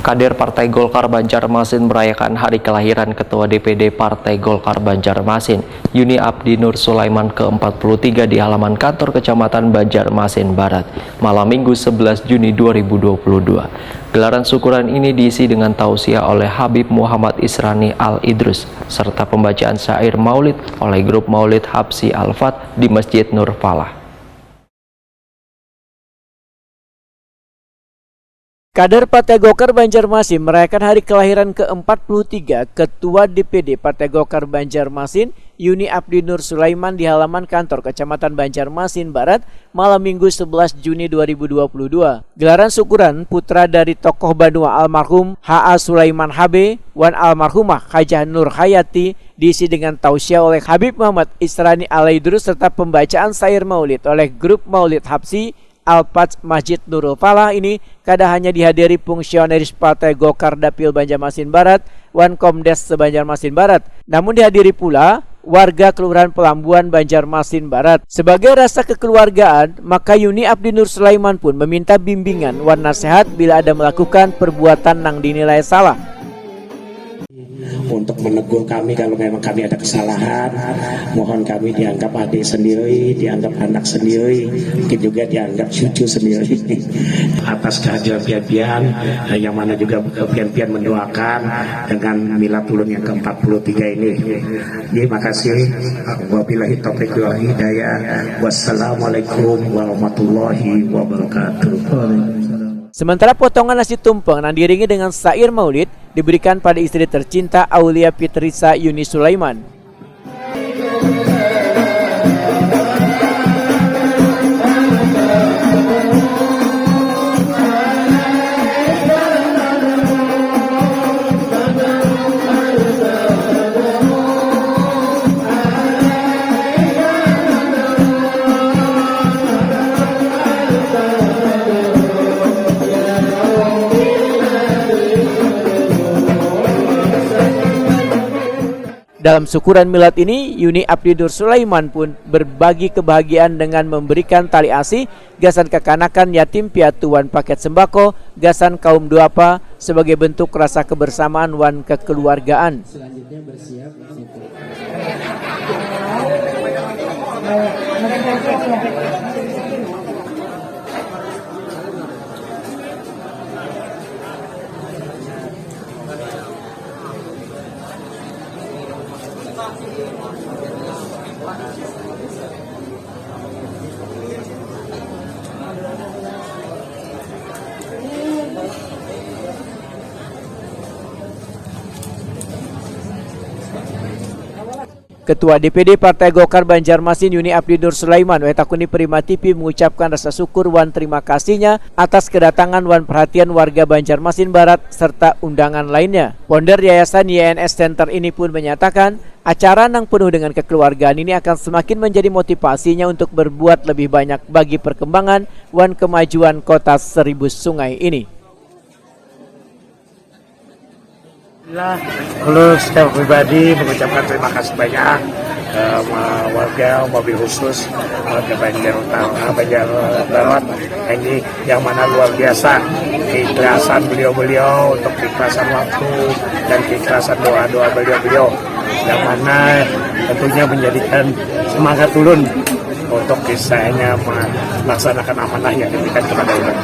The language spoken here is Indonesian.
Kader Partai Golkar Banjarmasin merayakan hari kelahiran Ketua DPD Partai Golkar Banjarmasin, Yuni Abdi Nur Sulaiman ke-43 di halaman kantor Kecamatan Banjarmasin Barat, malam Minggu 11 Juni 2022. Gelaran syukuran ini diisi dengan tausiah oleh Habib Muhammad Israni Al-Idrus, serta pembacaan syair maulid oleh grup Maulid Habsi Al-Fat di Masjid Nur Falah. Kader Partai Golkar Banjarmasin merayakan hari kelahiran ke-43 Ketua DPD Partai Golkar Banjarmasin, Yuni Abdi Nur Sulaiman di halaman kantor Kecamatan Banjarmasin Barat, malam Minggu 11 Juni 2022. Gelaran syukuran putra dari tokoh Banua almarhum H.A. Sulaiman HB, Wan almarhumah Hajah Nur Hayati, diisi dengan tausiah oleh Habib Muhammad Israni Al-Idrus serta pembacaan syair maulid oleh grup Maulid Habsi Al-Fat Masjid Nurul Falah ini kada hanya dihadiri fungsionaris Partai Golkar Dapil Banjarmasin Barat, Wan Komdes se-Banjarmasin Barat, namun dihadiri pula warga Kelurahan Pelambuan Banjarmasin Barat. Sebagai rasa kekeluargaan, maka Yuni Abdi Nur Sulaiman pun meminta bimbingan wan nasihat bila ada melakukan perbuatan yang dinilai salah. Untuk menegur kami kalau memang kami ada kesalahan, mohon kami dianggap adik sendiri, dianggap anak sendiri, mungkin juga dianggap cucu sendiri. Atas kehadiran pian-pian yang mana juga pian-pian mendoakan dengan milad ulun yang ke-43 ini. Terima kasih. Wabillahi taufiq wal hidayah. Wassalamualaikum warahmatullahi wabarakatuh. Sementara potongan nasi tumpeng yang diiringi dengan syair maulid diberikan pada istri tercinta Aulia Fitrisa Yuni Sulaiman. Dalam syukuran milad ini, Yuni Abdi Nur Sulaiman pun berbagi kebahagiaan dengan memberikan tali asih, gasan kekanakan yatim piatu wan paket sembako, gasan kaum duafa sebagai bentuk rasa kebersamaan wan kekeluargaan. Selanjutnya bersiap. Ketua DPD Partai Golkar Banjarmasin Yuni Abdi Nur Sulaiman Wetakuni Prima TV mengucapkan rasa syukur wan terima kasihnya atas kedatangan wan perhatian warga Banjarmasin Barat serta undangan lainnya. Founder Yayasan YNS Center ini pun menyatakan acara yang penuh dengan kekeluargaan ini akan semakin menjadi motivasinya untuk berbuat lebih banyak bagi perkembangan wan kemajuan kota Seribu Sungai ini. Kalau secara pribadi mengucapkan terima kasih banyak warga, mobil khusus warga Banjar Utara, Banjar Barat ini yang mana luar biasa keikhlasan beliau-beliau untuk keikhlasan waktu dan keikhlasan doa-doa beliau-beliau yang mana tentunya menjadikan semangat turun untuk kisahnya melaksanakan amanah yang diberikan kepada umat.